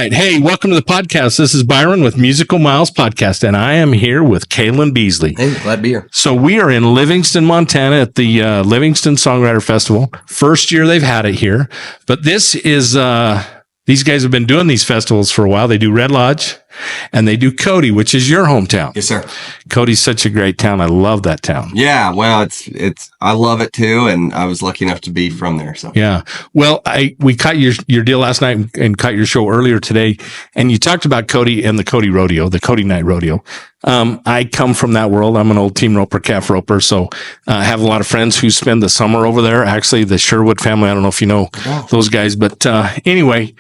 right. Hey, welcome to the podcast. This is Byron with Musical Miles Podcast, and I am here with Kalyn Beasley. Hey, glad to be here. So we are in Livingston, Montana at the Livingston Songwriter Festival. First year they've had it here, but this is, these guys have been doing these festivals for a while. They do Red Lodge and they do Cody, which is your hometown. Yes, sir. Cody's such a great town. I love that town. Yeah, well, I love it too, and I was lucky enough to be from there. So yeah. Well, we caught your deal last night and caught your show earlier today, and you talked about Cody and the Cody Rodeo, the Cody Night Rodeo. I come from that world. I'm an old team roper, calf roper, so I have a lot of friends who spend the summer over there. Actually, the Sherwood family. I don't know if you know those guys, but anyway.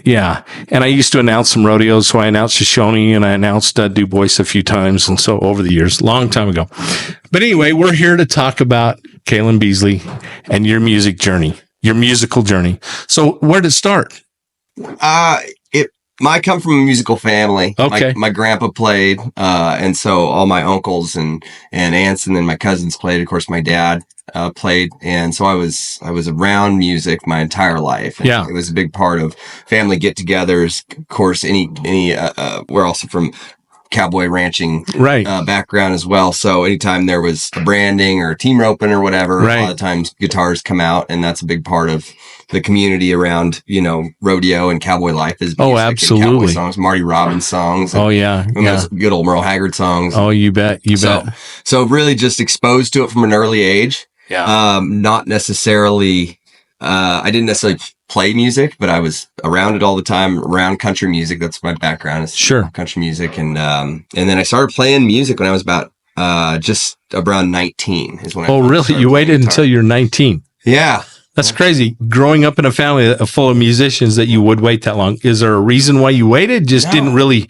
Yeah. And I used to announce some rodeos. So I announced Shoshone and I announced Du Bois a few times. And so over the years, long time ago. But anyway, we're here to talk about Kalyn Beasley and your music journey, your musical journey. So where did it start? I come from a musical family. Okay. My grandpa played, and so all my uncles and aunts and then my cousins played. Of course, my dad played, and so I was around music my entire life. Yeah, it was a big part of family get-togethers. Of course, we're also from cowboy ranching background as well. So anytime there was a branding or a team roping or whatever, a lot of times guitars come out, and that's a big part of the community around, rodeo and cowboy life is music. Absolutely. And cowboy songs, Marty Robbins songs. And, those good old Merle Haggard songs. Oh, you bet. So really just exposed to it from an early age. Yeah. Not necessarily, I didn't necessarily play music, but I was around it all the time, around country music. That's my background is country music. And then I started playing music when I was about, just around 19 is when really? You waited until you're 19? Yeah. That's crazy. Growing up in a family full of musicians that you would wait that long. Is there a reason why you waited? Didn't really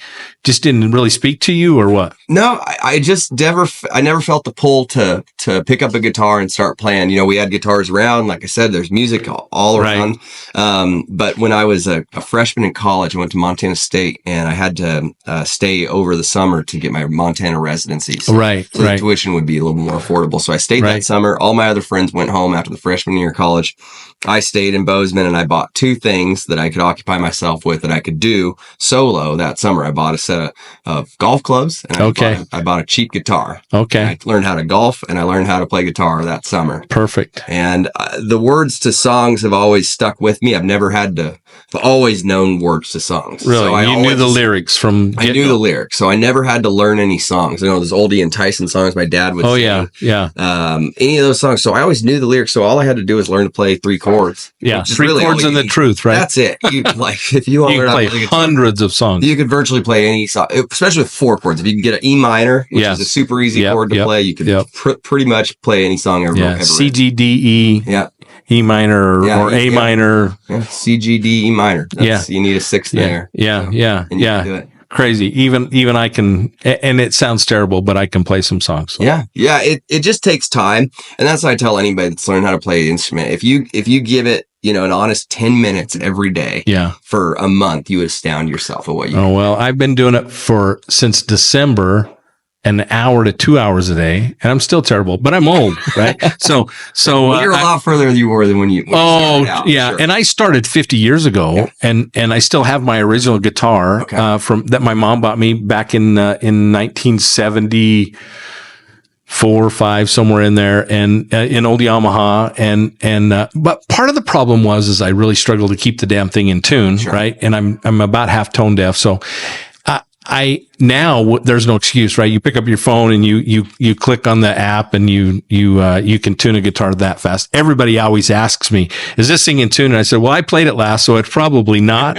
speak to you or what? No, I never felt the pull to pick up a guitar and start playing. We had guitars around. Like I said, there's music all around. But when I was a freshman in college, I went to Montana State and I had to stay over the summer to get my Montana residency. So the tuition would be a little more affordable. So I stayed that summer. All my other friends went home after the freshman year of college. I stayed in Bozeman and I bought two things that I could occupy myself with that I could do solo that summer. I bought a set of golf clubs and I bought a cheap guitar. Okay. I learned how to golf and I learned how to play guitar that summer. Perfect. And the words to songs have always stuck with me. I've always known words to songs. Really? So I knew the lyrics from... I knew the lyrics. So I never had to learn any songs. Those oldie and Tyson songs my dad would sing. Yeah. Any of those songs. So I always knew the lyrics. So all I had to do was learn to play three chords. Yeah. Three chords and the truth, right? That's it. If you want to play hundreds of songs. You could virtually play any song, especially with four chords. If you can get an E minor, which is a super easy chord to play, you could pretty much play any song ever. C, G, D, E. Yeah. E minor or A minor. Yeah. C, G, D, E minor. You need a sixth there. Yeah. And you can do it. Crazy. Even I can, and it sounds terrible, but I can play some songs. So. Yeah. It just takes time. And that's what I tell anybody that's learning how to play the instrument. If you give it, an honest 10 minutes every day for a month, you astound yourself at what you can. Well, I've been doing it since December, an hour to 2 hours a day, and I'm still terrible, but I'm old, right? So you're a lot further than you were than when you started out, yeah. Sure. And I started 50 years ago, and I still have my original guitar from that my mom bought me back in 1974 or 5, somewhere in there, and in old Yamaha, but part of the problem was I really struggled to keep the damn thing in tune, right? And I'm about half tone deaf, so. Now there's no excuse, right? You pick up your phone and you click on the app and you can tune a guitar that fast. Everybody always asks me, is this thing in tune? And I said, well, I played it last, so it's probably not,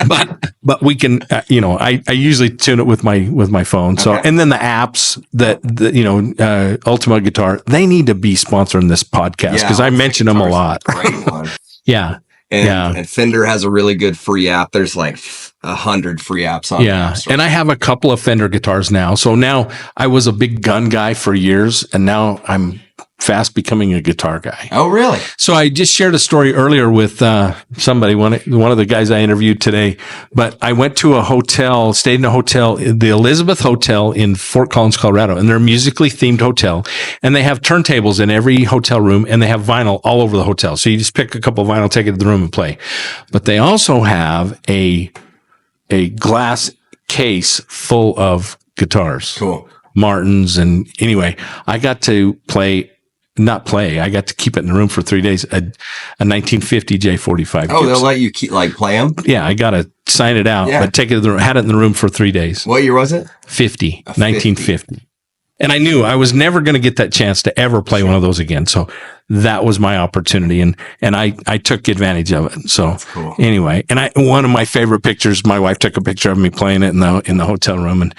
but we can, I usually tune it with my phone. So, and then the apps Ultima Guitar, they need to be sponsoring this podcast because I mention them a lot. Great one. Yeah. And Fender has a really good free app. There's like 100 free apps on there. And I have a couple of Fender guitars now. So now I was a big gun guy for years, and now I'm fast becoming a guitar guy. Oh, really? So I just shared a story earlier with somebody, one of the guys I interviewed today. But I went to a hotel, stayed in a hotel, the Elizabeth Hotel in Fort Collins, Colorado, and they're a musically themed hotel. And they have turntables in every hotel room, and they have vinyl all over the hotel. So you just pick a couple of vinyl, take it to the room and play. But they also have a glass case full of guitars. Cool. Martins. And anyway, I got to I got to keep it in the room for 3 days. A 1950 J45. Oh, they'll let you play them? Yeah, I got to sign it out, but take it to the room. Had it in the room for 3 days. What year was it? 1950. And I knew I was never going to get that chance to ever play one of those again. So that was my opportunity, and I took advantage of it. So cool. Anyway, and one of my favorite pictures, my wife took a picture of me playing it in the hotel room, and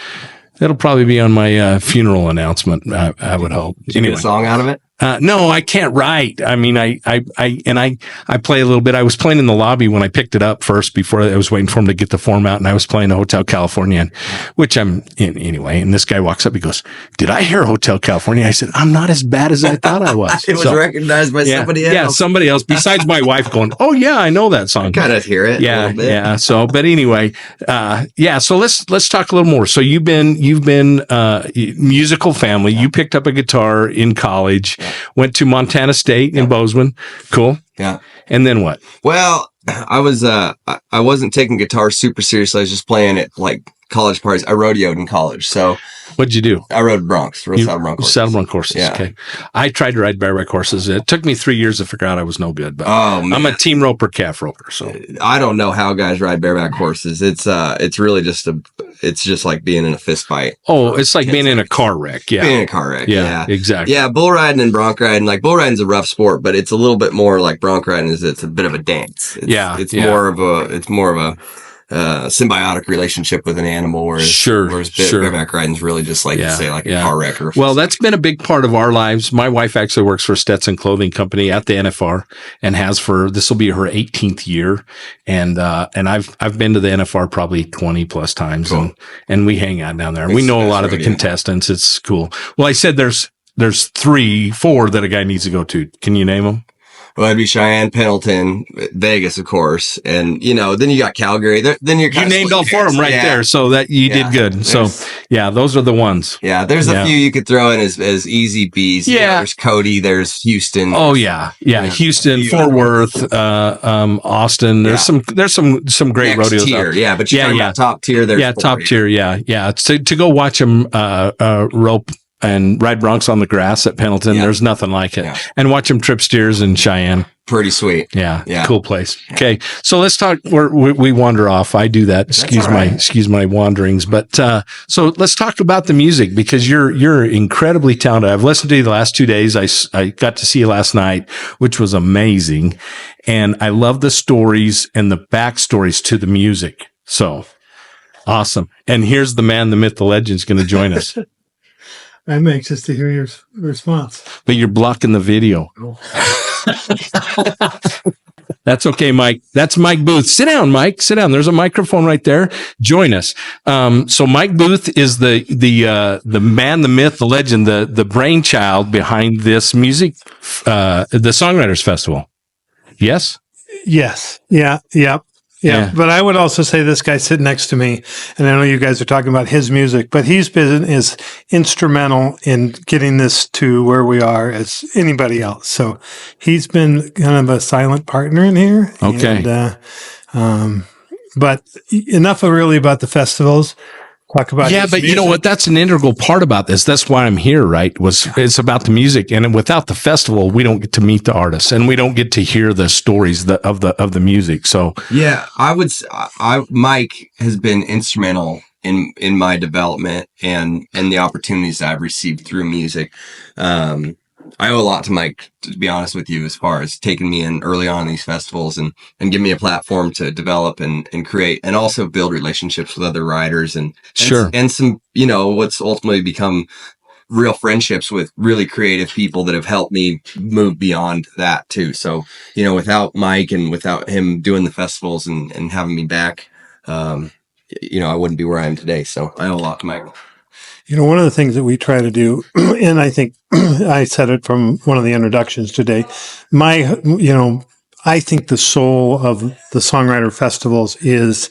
it'll probably be on my funeral announcement. I would hope. Did you get a song out of it? No, I can't write. I mean, I play a little bit. I was playing in the lobby when I picked it up first before I was waiting for him to get the form out, and I was playing a Hotel California, which I'm in anyway. And this guy walks up, he goes, "Did I hear Hotel California?" I said, "I'm not as bad as I thought I was." It was recognized by somebody else. Yeah, somebody else besides my wife going, "Oh yeah, I know that song." I kind of hear it. Yeah, a little bit. yeah. So, but anyway, So let's talk a little more. So you've been musical family. You picked up a guitar in college, went to Montana State in Bozeman. Cool. Yeah. And then what? Well, I wasn't taking guitar super seriously. I was just playing at like college parties. I rodeoed in college. So what'd you do? I rode saddle bronc horses. Saddle bronc horses. Yeah. Okay. I tried to ride bareback horses. It took me 3 years to figure out I was no good, but I'm a team roper, calf roper. So I don't know how guys ride bareback horses. It's really just it's just like being in a fist fight. Oh, it's like being in a car wreck. Yeah. Being in a car wreck. Yeah, exactly. Yeah. Bull riding and bronc riding, like bull riding's a rough sport, but it's a little bit more like bronc riding it's a bit of a dance. It's more of a symbiotic relationship with an animal, whereas bareback riding is really just like say like a car wreck. Well, that's been a big part of our lives. My wife actually works for Stetson Clothing Company at the NFR and has this will be her 18th year. And I've been to the NFR probably 20 plus times. Cool. And we hang out down there. And we know a lot of the contestants. It's cool. Well, I said there's 4 that a guy needs to go to. Can you name them? Well, it'd be Cheyenne, Pendleton, Vegas, of course, and then you got Calgary. Then you named all 4 of them there, so that you did good. So those are the ones. Yeah, there's a few you could throw in as easy bees. Yeah, there's Cody, there's Houston. Oh yeah, Houston, Fort Worth, Austin. There's some great next rodeos. Tier, but you're talking about top tier. There's top tier. Yeah. To go watch them rope and ride broncs on the grass at Pendleton. There's nothing like it. And watch them trip steers in Cheyenne. Pretty sweet. Yeah. Cool place. Okay. So let's talk we wander off. I do that. Excuse my wanderings. But, so let's talk about the music because you're incredibly talented. I've listened to you the last 2 days. I got to see you last night, which was amazing. And I love the stories and the backstories to the music. So awesome. And here's the man, the myth, the legend is going to join us. I'm anxious to hear your response. But you're blocking the video. That's okay, Mike. That's Mike Booth. Sit down, Mike. Sit down. There's a microphone right there. Join us. So Mike Booth is the man, the myth, the legend, the brainchild behind this music, the Songwriters Festival. Yes? Yes. Yeah. Yep. Yeah, but I would also say this guy sitting next to me, and I know you guys are talking about his music, but is instrumental in getting this to where we are as anybody else. So he's been kind of a silent partner in here. Okay. And, but enough really about the festivals. Talk about but music. You know what? That's an integral part about this. That's why I'm here, right? It's about the music, and without the festival, we don't get to meet the artists, and we don't get to hear the stories of the music. So Mike has been instrumental in my development and the opportunities that I've received through music. I owe a lot to Mike, to be honest with you, as far as taking me in early on in these festivals and giving me a platform to develop and create and also build relationships with other writers and some, what's ultimately become real friendships with really creative people that have helped me move beyond that too. So, without Mike and without him doing the festivals and having me back, I wouldn't be where I am today. So I owe a lot to Mike. One of the things that we try to do, and I think I said it from one of the introductions today, I think the soul of the songwriter festivals is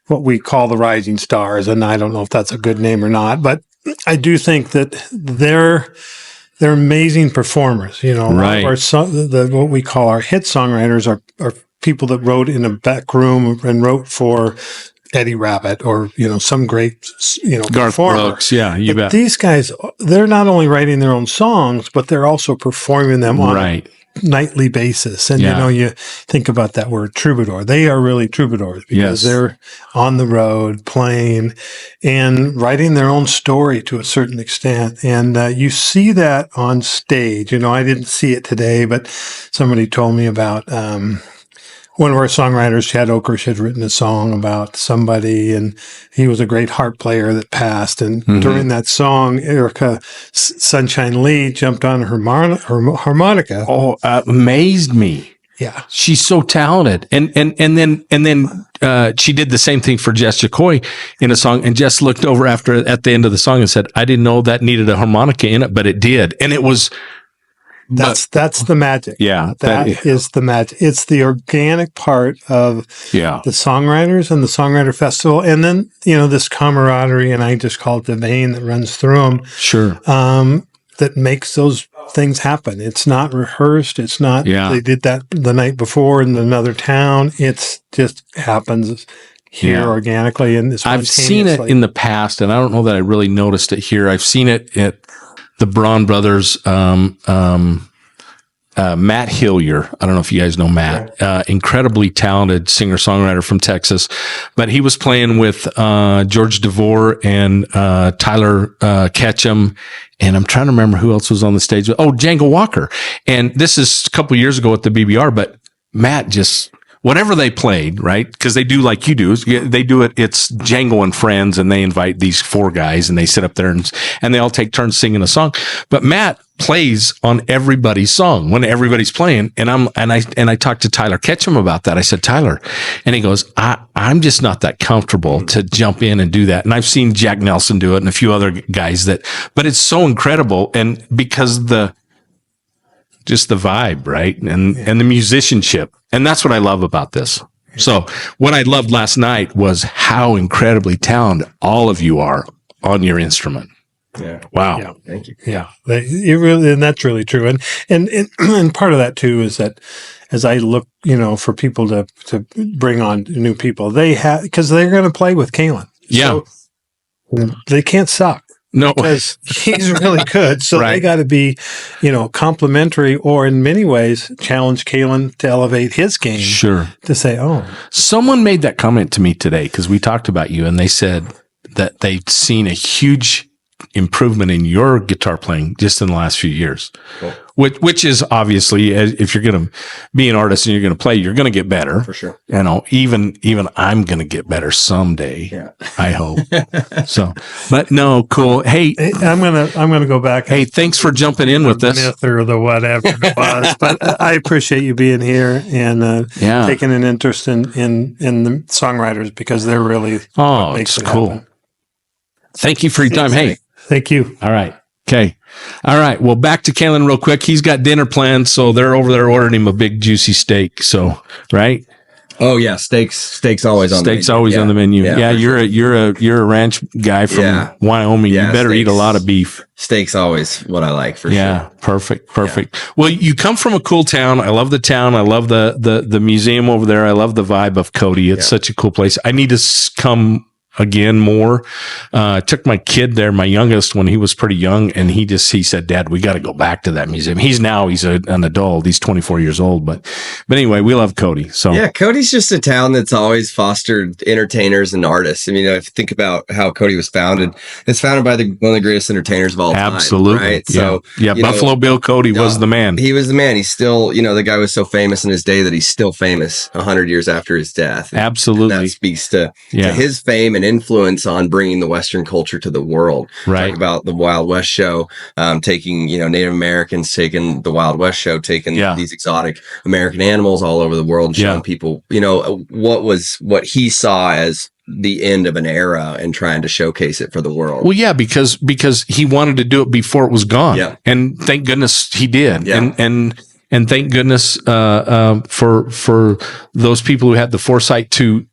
what we call the rising stars. And I don't know if that's a good name or not, but I do think that they're amazing performers, Right. What we call our hit songwriters are people that wrote in a back room and wrote for Eddie Rabbitt or, some great, Garth performer. Brooks. Yeah, you bet. These guys, they're not only writing their own songs, but they're also performing them on a nightly basis. And, you think about that word troubadour. They are really troubadours because they're on the road playing and writing their own story to a certain extent. And you see that on stage. I didn't see it today, but somebody told me about one of our songwriters, Chad Okersh, had written a song about somebody, and he was a great harp player that passed. And during that song, Erica Sunshine Lee jumped on her harmonica. Oh, amazed me. Yeah, she's so talented. And then she did the same thing for Jess Jacoy in a song. And Jess looked over at the end of the song and said, "I didn't know that needed a harmonica in it, but it did." And it was. That's the magic. Yeah. That is the magic. It's the organic part of the songwriters and the Songwriter Festival. And then, this camaraderie, and I just call it the vein that runs through them. Sure. That makes those things happen. It's not rehearsed. It's not, they did that the night before in another town. It just happens here organically. And I've seen it in the past, and I don't know that I really noticed it here. I've seen it at the Braun brothers, Matt Hillier. I don't know if you guys know Matt, incredibly talented singer-songwriter from Texas, but he was playing with, George DeVore and, Tyler, Ketchum. And I'm trying to remember who else was on the stage. Oh, Django Walker. And this is a couple years ago at the BBR, but Matt just, whatever they played, right? Because they do like you do. They do it. It's Django and friends, and they invite these 4 guys, and they sit up there and they all take turns singing a song. But Matt plays on everybody's song when everybody's playing. And I talked to Tyler Ketchum about that. I said, "Tyler," and he goes, I'm just not that comfortable to jump in and do that. And I've seen Jack Nelson do it and a few other guys but it's so incredible. And because just the vibe, right? And the musicianship. And that's what I love about this. So what I loved last night was how incredibly talented all of you are on your instrument. Yeah. Wow. Yeah. Thank you. Yeah. And that's really true. And part of that too is that as I look, for people to bring on new people, because they're going to play with Kalyn. Yeah. So they can't suck. No, because he's really good. So they got to be, complimentary, or in many ways challenge Kalyn to elevate his game. Sure. To say, someone made that comment to me today because we talked about you, and they said that they've seen a huge improvement in your guitar playing just in the last few years. Cool. Which is obviously, if you're going to be an artist and you're going to play, you're going to get better. For sure. Even I'm going to get better someday. Yeah. I hope. So, but no, cool. Hey, I'm going to go back. Hey, thanks for jumping in with us. Myth or the whatever it was. But I appreciate you being here and taking an interest in the songwriters, because they're really it's cool. Happen. Thank you for your time. Hey, thank you. All right. Okay. All right. Well, back to Kalyn real quick. He's got dinner planned, so they're over there ordering him a big juicy steak. So, right? Oh yeah, steaks always on the menu. Steaks always on the menu. Yeah, you're a ranch guy from Wyoming. You better eat a lot of beef. Steak's always what I like for sure. Yeah, perfect. Yeah. Well, you come from a cool town. I love the town. I love the museum over there. I love the vibe of Cody. It's such a cool place. I need to come again more. Took my kid there, my youngest, when he was pretty young, and he said, "Dad, we got to go back to that museum." He's an adult. He's 24 years old, but anyway, we love Cody. So yeah, Cody's just a town that's always fostered entertainers and artists. I mean, if you think about how Cody was founded, it's founded by one of the greatest entertainers of all time. Absolutely. Right? So Buffalo Bill Cody was the man. He was the man. He's still, the guy was so famous in his day that he's still famous 100 years after his death. Absolutely. And that speaks to his fame and influence on bringing the Western culture to the world. Right. Talk about the Wild West show, taking, Native Americans, taking the Wild West show, taking these exotic American animals all over the world, and showing people, what he saw as the end of an era and trying to showcase it for the world. Well, yeah, because he wanted to do it before it was gone. Yeah. And thank goodness he did. Yeah. And thank goodness for those people who had the foresight to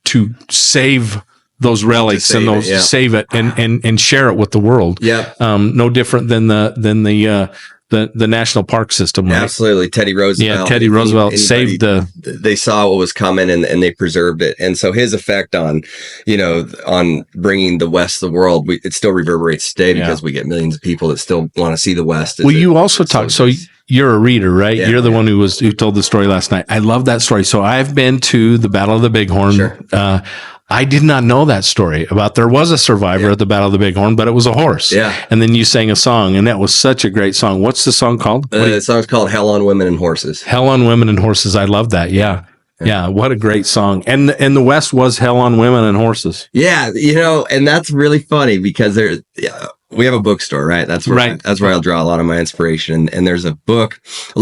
save those relics and those save it and share it with the world. Yeah. No different than the national park system. Right? Absolutely. Teddy Roosevelt. Yeah, Teddy Roosevelt saved they saw what was coming and they preserved it. And so his effect on bringing the West to the world, it still reverberates today because we get millions of people that still want to see the West. Well, you also talk, so you're a reader, right? Yeah, you're the one who told the story last night. I love that story. So I've been to the Battle of the Bighorn. Sure. I did not know that story about there was a survivor at the Battle of the Bighorn, but it was a horse. Yeah. And then you sang a song, and that was such a great song. What's the song called? The song's called Hell on Women and Horses. Hell on Women and Horses. I love that. Yeah. Yeah. What a great song. And the West was hell on women and horses. Yeah. And that's really funny because we have a bookstore, right? That's where I'll draw a lot of my inspiration. And there's a book.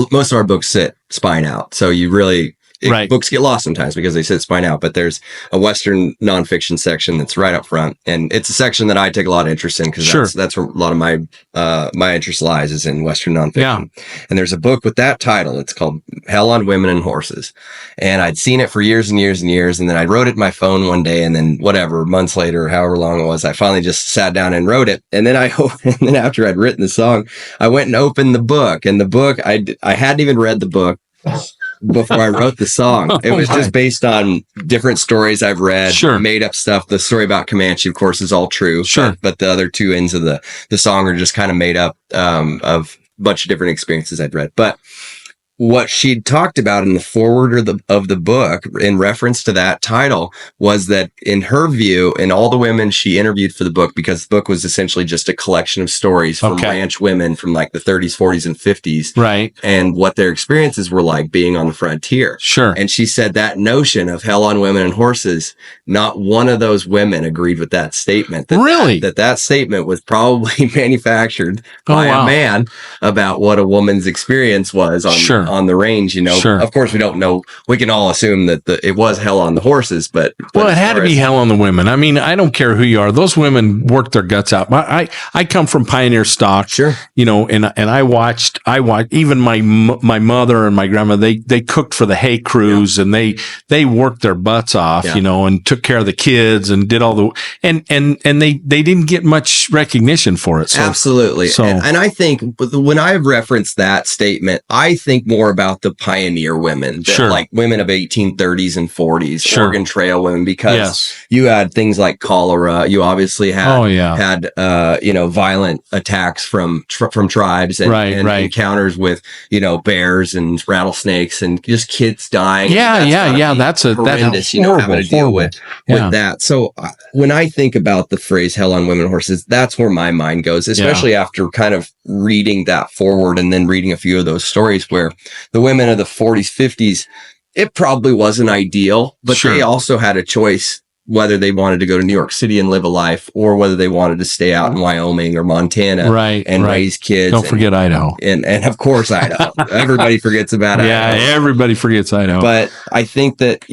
Most of our books sit spine out. So you really, books get lost sometimes because they sit spine out, but there's a Western nonfiction section that's right up front. And it's a section that I take a lot of interest in because that's where a lot of my interest lies is in Western nonfiction. Yeah. And there's a book with that title. It's called Hell on Women and Horses. And I'd seen it for years and years and years. And then I wrote it in my phone one day. And then months later, however long it was, I finally just sat down and wrote it. And then and then after I'd written the song, I went and opened the book. And the book, I hadn't even read the book before I wrote the song. It was just based on different stories I've read, made up stuff. The story about Comanche, of course, is all true. But the other two ends of the song are just kind of made up of a bunch of different experiences I'd read. But what she'd talked about in the foreword of the book in reference to that title was that in her view, and all the women she interviewed for the book, because the book was essentially just a collection of stories from ranch women from like the 30s, 40s, and 50s. Right. And what their experiences were like being on the frontier. Sure. And she said that notion of hell on women and horses, not one of those women agreed with that statement. That statement was probably manufactured by a man about what a woman's experience was on the range, Of course, we don't know. We can all assume that it was hell on the horses, but it had to be hell on the women. I mean, I don't care who you are; those women worked their guts out. I come from pioneer stock, and I watched even my mother and my grandma. They cooked for the hay crews, and they worked their butts off, and took care of the kids and did all the and they didn't get much recognition for it. So, absolutely. So, and I think when I reference that statement, I think more about the pioneer women, like women of 1830s and 40s, Oregon Trail women, because you had things like cholera. You obviously had violent attacks from tribes and encounters with bears and rattlesnakes and just kids dying. That's horrendous. Having to deal with that. So when I think about the phrase "hell on women and horses," that's where my mind goes, especially after kind of reading that forward and then reading a few of those stories where the women of the 40s, 50s, it probably wasn't ideal, but they also had a choice whether they wanted to go to New York City and live a life or whether they wanted to stay out in Wyoming or Montana and raise kids. Don't forget Idaho. And of course, Idaho. Everybody forgets about Idaho. Yeah, everybody forgets Idaho. But I think that,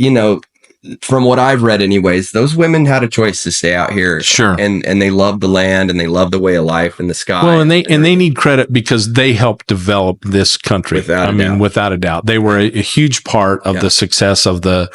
from what I've read anyways, those women had a choice to stay out here. And they loved the land and they loved the way of life and the sky. Well, and they need credit because they helped develop this country. Without a doubt. They were a huge part of the success of the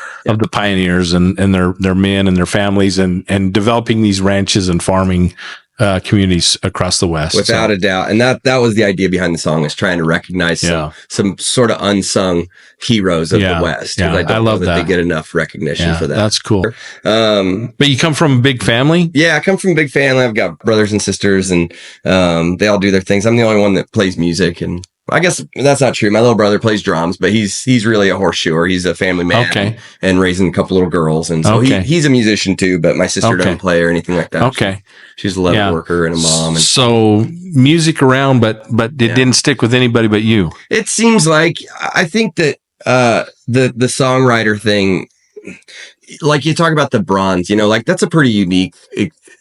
pioneers and their men and their families and developing these ranches and farming communities across the West. Without a doubt. And that was the idea behind the song, is trying to recognize some sort of unsung heroes of the West. I don't know that they get enough recognition for that. That's cool. But you come from a big family? Yeah, I come from a big family. I've got brothers and sisters and they all do their things. I'm the only one that plays music, and I guess that's not true. My little brother plays drums, but he's really a horseshoer. He's a family man and raising a couple little girls. And so he's a musician too, but my sister doesn't play or anything like that. Okay. She's a leather worker and a mom. And so music around, but it didn't stick with anybody but you. It seems like, I think that the songwriter thing, like you talk about the bronze, like that's a pretty unique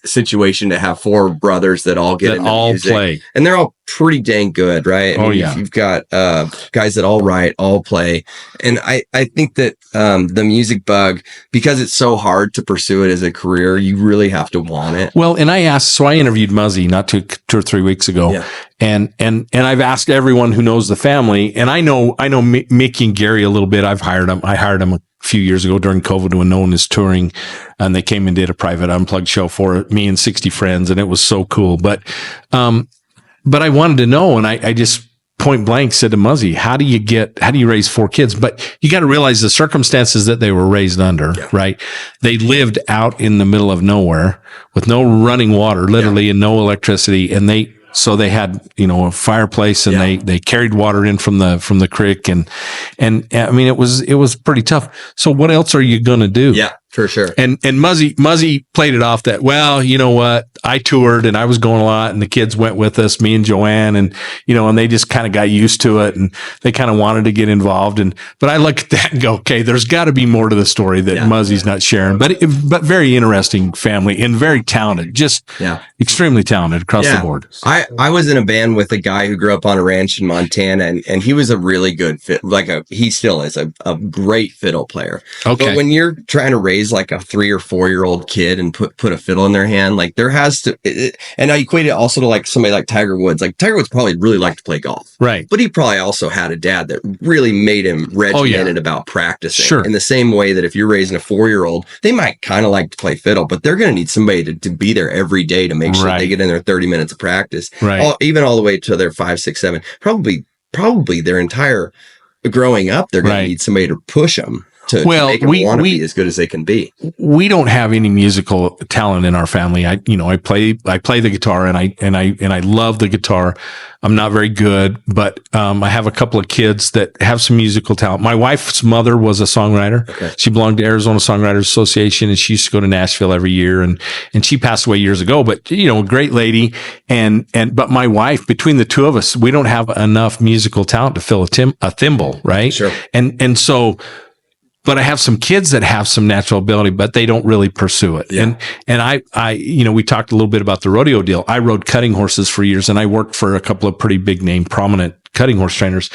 situation to have 4 brothers that all get that into all music, play, and they're all pretty dang good, right? You've got guys that all write, all play, and I think that the music bug, because it's so hard to pursue it as a career, you really have to want it. Well, and I interviewed Muzzy not 2 or 3 weeks ago, and I've asked everyone who knows the family, and I know Mickey and Gary a little bit. I hired them a few years ago during COVID when no one is touring, and they came and did a private unplugged show for me and 60 friends, and it was so cool. But I wanted to know, and I just point blank said to Muzzy, how do you raise 4 kids? But you got to realize the circumstances that they were raised under, right? They lived out in the middle of nowhere with no running water, literally, and no electricity, and they had, a fireplace, and they carried water in from the creek, and I mean, it was pretty tough. So what else are you going to do? Yeah, for sure. And Muzzy played it off that, well, you know what? I toured and I was going a lot, and the kids went with us, me and Joanne, and they just kind of got used to it, and they kind of wanted to get involved. But I look at that and go, okay, there's got to be more to the story that Muzzy's not sharing. But very interesting family and very talented, just extremely talented across the board. I was in a band with a guy who grew up on a ranch in Montana, and he was a really good fit. He still is a great fiddle player. Okay. But when you're trying to raise like a 3 or 4 year old kid and put a fiddle in their hand, like there has to, and I equate it also to like somebody like Tiger Woods. Like Tiger Woods probably really liked to play golf, right? But he probably also had a dad that really made him regimented about practicing. Sure. In the same way that if you're raising a 4-year-old, they might kind of like to play fiddle, but they're going to need somebody to be there every day to make sure they get in their 30 minutes of practice, right? Even all the way to their 5, 6, 7. Probably their entire growing up, they're going to need somebody to push them. To make them want to be as good as they can be. We don't have any musical talent in our family. I play the guitar, and I love the guitar. I'm not very good, but I have a couple of kids that have some musical talent. My wife's mother was a songwriter. Okay. She belonged to Arizona Songwriters Association, and she used to go to Nashville every year, and she passed away years ago, but a great lady. But my wife, between the two of us, we don't have enough musical talent to fill a thimble, right? Sure. And so, but I have some kids that have some natural ability, but they don't really pursue it. Yeah. And I, we talked a little bit about the rodeo deal. I rode cutting horses for years, and I worked for a couple of pretty big name, prominent cutting horse trainers,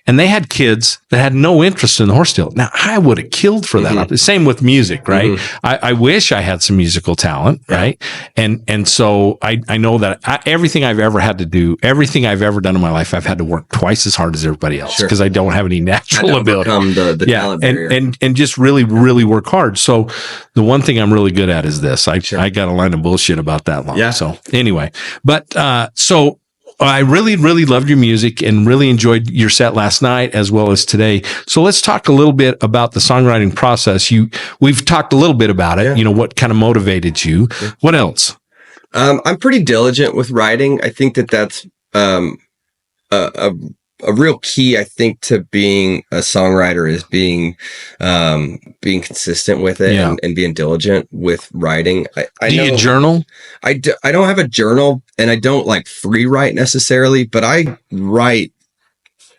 and they had kids that had no interest in the horse deal. Now, I would have killed for that. Mm-hmm. Same with music, right? Mm-hmm. I wish I had some musical talent, right? And so I know that everything I've ever had to do, everything I've ever done in my life, I've had to work twice as hard as everybody else because I don't have any natural ability. The talent barrier. And just really, really work hard. So the one thing I'm really good at is this. I got a line of bullshit about that long. Yeah. So anyway, but so I really, really loved your music and really enjoyed your set last night as well as today. So let's talk a little bit about the songwriting process. We've talked a little bit about it. Yeah. What kind of motivated you? Yeah. What else? I'm pretty diligent with writing. I think that's a real key, I think, to being a songwriter is being consistent with it and being diligent with writing. Do you journal? I don't have a journal, and I don't like free write necessarily, but I write.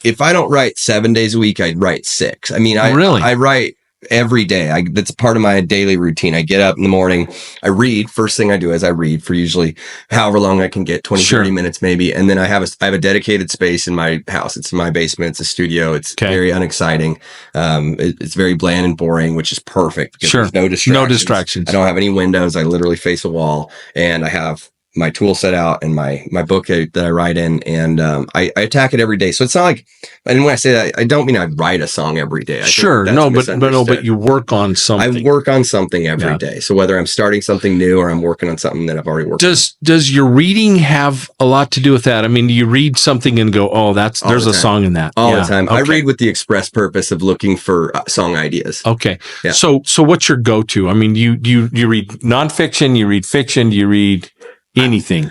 If I don't write 7 days a week, I'd write 6. I mean, I write every day. That's part of my daily routine. I get up in the morning, I read. First thing I do is I read for usually however long I can get, 20, 30 minutes maybe. And then I have a dedicated space in my house. It's in my basement. It's a studio. It's very unexciting. It's very bland and boring, which is perfect because there's no distractions. No distractions. I don't have any windows. I literally face a wall, and I have my tool set out and my book that I write in, and I attack it every day. So it's not like, and when I say that, I don't mean I write a song every day. But you work on something. I work on something every day. So whether I'm starting something new or I'm working on something that I've already worked on. Does your reading have a lot to do with that? I mean, do you read something and go, oh, there's a song in that? All the time. Okay. I read with the express purpose of looking for song ideas. Okay. Yeah. So what's your go-to? I mean, you read nonfiction, you read fiction, do you read anything?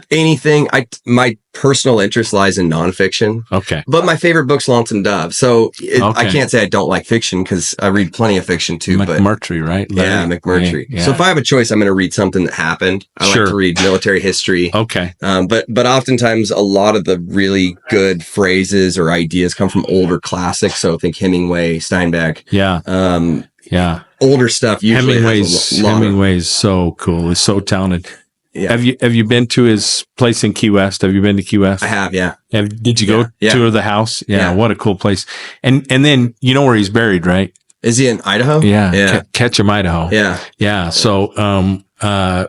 My personal interest lies in nonfiction. Okay. But my favorite book's Lonesome Dove. So I can't say I don't like fiction because I read plenty of fiction too. McMurtry, right? Yeah, McMurtry. Yeah. So if I have a choice, I'm going to read something that happened. I like to read military history. Okay. But oftentimes a lot of the really good phrases or ideas come from older classics. So think Hemingway, Steinbeck. Yeah. Yeah. older stuff usually has a lot of, Hemingway's so cool. He's so talented. Yeah. Have you been to his place in Key West? Have you been to Key West? I have, yeah. Did you go tour the house? Yeah, what a cool place. And then you know where he's buried, right? Is he in Idaho? Yeah. Ketchum, Idaho. Yeah. Yeah. So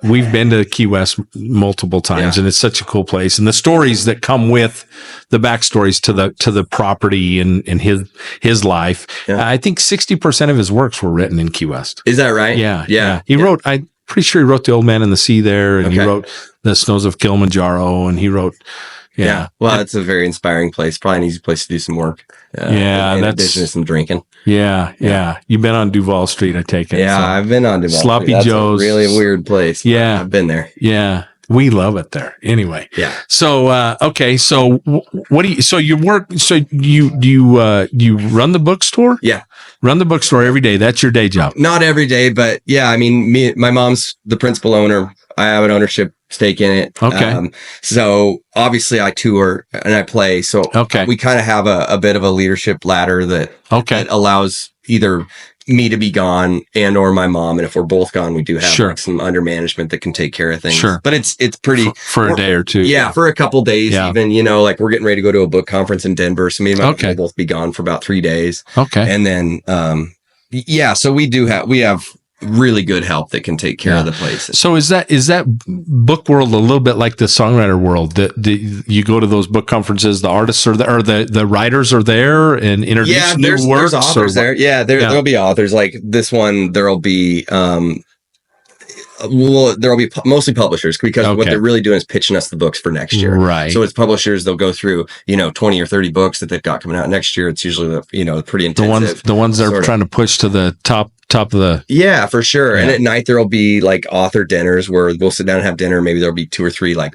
we've been to Key West multiple times, and it's such a cool place. And the stories that come with the backstories to the property and his life. Yeah. I think 60% of his works were written in Key West. Is that right? Yeah. He wrote, I'm pretty sure he wrote The Old Man and the Sea there, and he wrote The Snows of Kilimanjaro, and he wrote, Well, it's a very inspiring place. Probably an easy place to do some work. In addition to some drinking. Yeah. You've been on Duval Street, I take it. Yeah, so. I've been on Duval Sloppy Street. That's Joe's. a really weird place. Yeah. I've been there. Yeah. We love it there. Anyway. Yeah. So, okay. So what do you, so you work, so you run the bookstore? Yeah. Run the bookstore every day. That's your day job. Not every day, but yeah, I mean, my mom's the principal owner. I have an ownership stake in it. Okay. So obviously I tour and I play. So we kind of have a bit of a leadership ladder that allows either me to be gone and or my mom. And if we're both gone, we do have like some under management that can take care of things. Sure. But it's pretty for a day or two. Yeah. For a couple days, even, you know, like we're getting ready to go to a book conference in Denver. So me and my mom will both be gone for about 3 days. Okay. And then, so we have really good help that can take care of the places. So is that book world a little bit like the songwriter world, that you go to those book conferences, the artists are there, or the writers are there and introduce new works? There's authors there. Yeah, there'll be authors like this one. There'll be there'll be mostly publishers, because what they're really doing is pitching us the books for next year. Right. So it's publishers, they'll go through, 20 or 30 books that they've got coming out next year. It's usually pretty intensive. The ones that are trying to push to the top of the. Yeah, for sure. Yeah. And at night there'll be like author dinners where we'll sit down and have dinner. Maybe there'll be 2 or 3 like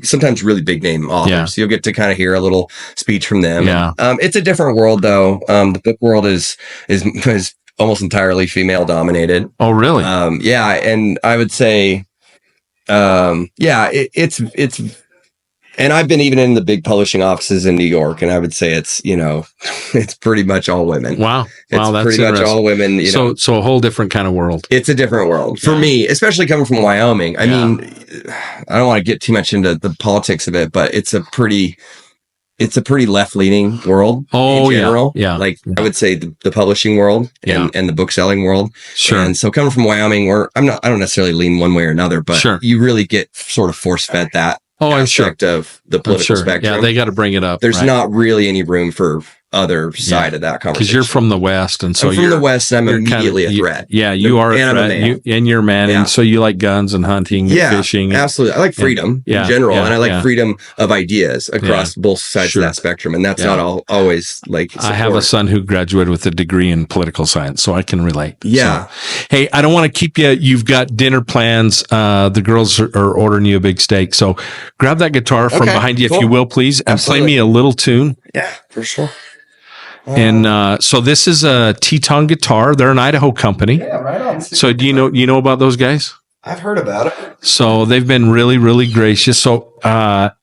sometimes really big name authors. Yeah. So you'll get to kind of hear a little speech from them. Yeah. It's a different world though. The book world is almost entirely female dominated. Oh, really? Yeah. And I would say, it's, and I've been even in the big publishing offices in New York, and I would say it's, it's pretty much all women. Wow. It's that's pretty much all women. So a whole different kind of world. It's a different world for me, especially coming from Wyoming. I mean, I don't want to get too much into the politics of it, but it's a pretty left-leaning world in general. Yeah. Like I would say the publishing world and the book selling world. Sure. And so coming from Wyoming, I don't necessarily lean one way or another, but you really get sort of force-fed that aspect of the political spectrum. Yeah, they got to bring it up. There's not really any room for other side of that conversation. Because you're from the West, and so I'm from the West, and I'm immediately a threat. You are a threat. You're a man, and so you like guns and hunting and fishing. Absolutely. I like freedom in general, and I like freedom of ideas across both sides of that spectrum, and that's not always like support. I have a son who graduated with a degree in political science, so I can relate. Yeah. So, hey, I don't want to keep you. You've got dinner plans. The girls are ordering you a big steak, so grab that guitar from behind you, if you will, please, and play me a little tune. Yeah, for sure. And so this is a Teton guitar. They're an Idaho company. Yeah, right on. So do you know about those guys? I've heard about it. So they've been really, really gracious. So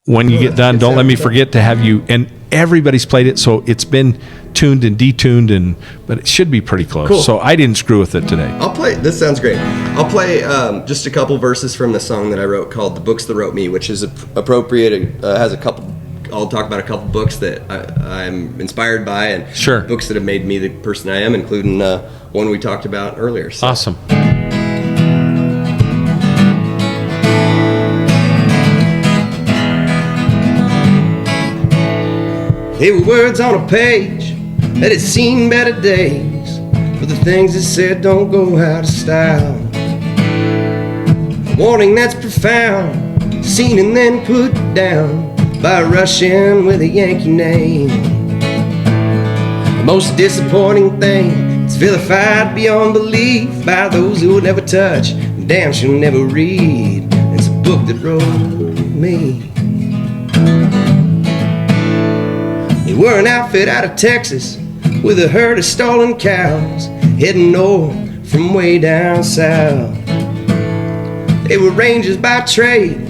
when you get done, don't let me forget to have you. And everybody's played it, so it's been tuned and detuned, but it should be pretty close. Cool. So I didn't screw with it today. I'll play. This sounds great. I'll play just a couple verses from the song that I wrote called "The Books That Wrote Me," which is appropriate. It has a couple. I'll talk about a couple books that I'm inspired by, and books that have made me the person I am, including one we talked about earlier. So. Awesome. They were words on a page that had seen better days, but the things it said don't go out of style. A warning that's profound, seen and then put down by a Russian with a Yankee name. The most disappointing thing, it's vilified beyond belief by those who will never touch, and damn sure never read. It's a book that wrote me. They were an outfit out of Texas with a herd of stolen cows heading north from way down south. They were rangers by trade,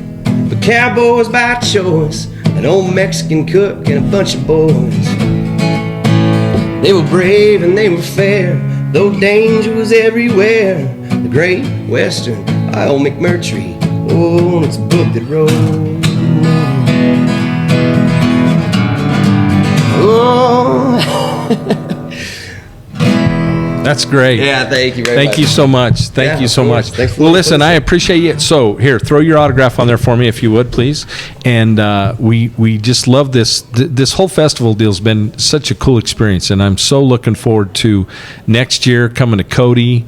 but cowboys by choice, an old Mexican cook and a bunch of boys. They were brave and they were fair, though danger was everywhere. The Great Western by old McMurtry. Oh, and it's a book that wrote. Oh. That's great. Yeah, thank you very much. Thank you so much. Thank you so much. Well, listen, I appreciate you. So here, throw your autograph on there for me if you would, please. And we just love this. This whole festival deal's been such a cool experience, and I'm so looking forward to next year coming to Cody